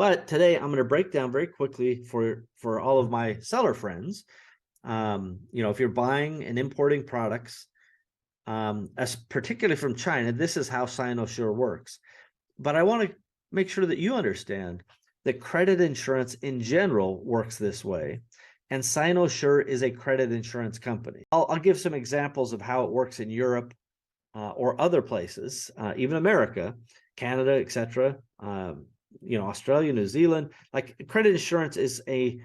But today I'm going to break down very quickly for all of my seller friends. If you're buying and importing products, as particularly from China, this is how SinoSure works. But I want to make sure that you understand that credit insurance in general works this way. And SinoSure is a credit insurance company. I'll give some examples of how it works in Europe or other places, even America, Canada, etc. Australia, New Zealand. Like credit insurance is a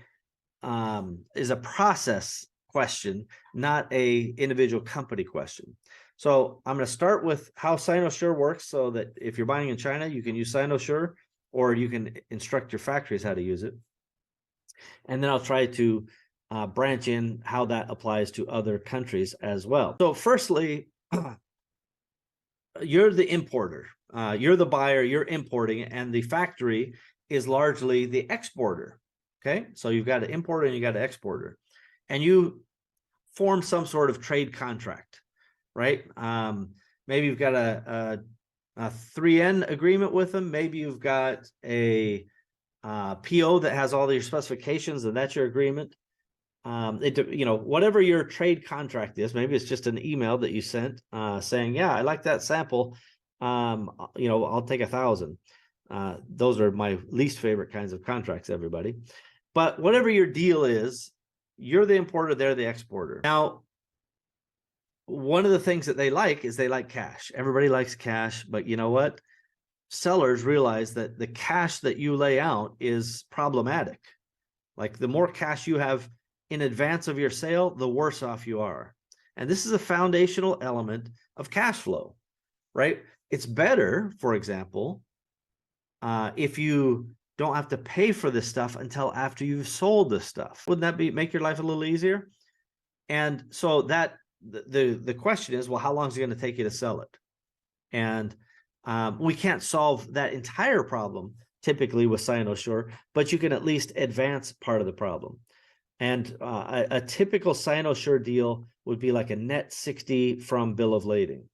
process question, not a individual company question. So I'm going to start with how SinoSure works, so that if you're buying in China, you can use SinoSure, or you can instruct your factories how to use it. And then I'll try to branch in how that applies to other countries as well. So firstly, you're the importer, you're the buyer, you're importing, and the factory is largely the exporter. Okay, so you've got an importer and you got an exporter, and you form some sort of trade contract, right? Maybe you've got a 3N agreement with them. Maybe you've got a PO that has all your specifications, and that's your agreement. Whatever your trade contract is, maybe it's just an email that you sent saying, yeah, I like that sample. I'll take 1,000. Those are my least favorite kinds of contracts, everybody. But whatever your deal is, you're the importer, they're the exporter. Now, one of the things that they like is they like cash. Everybody likes cash, but you know what? Sellers realize that the cash that you lay out is problematic. Like the more cash you have in advance of your sale, the worse off you are. And this is a foundational element of cash flow, right? It's better, for example, if you don't have to pay for this stuff until after you've sold this stuff. Wouldn't that make your life a little easier? And so that the question is, well, how long is it going to take you to sell it? And we can't solve that entire problem typically with SinoSure, but you can at least advance part of the problem. And a typical SinoSure deal would be like a net 60 from bill of lading.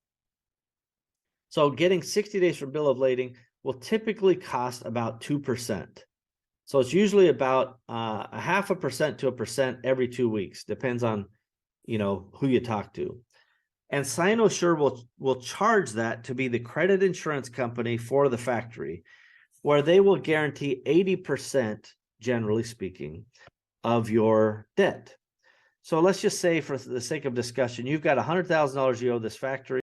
So getting 60 days from bill of lading will typically cost about 2%. So it's usually about 0.5% to 1% every 2 weeks, depends on who you talk to. And SinoSure will charge that to be the credit insurance company for the factory, where they will guarantee 80%, generally speaking, of your debt. So let's just say, for the sake of discussion, you've got $100,000 you owe this factory.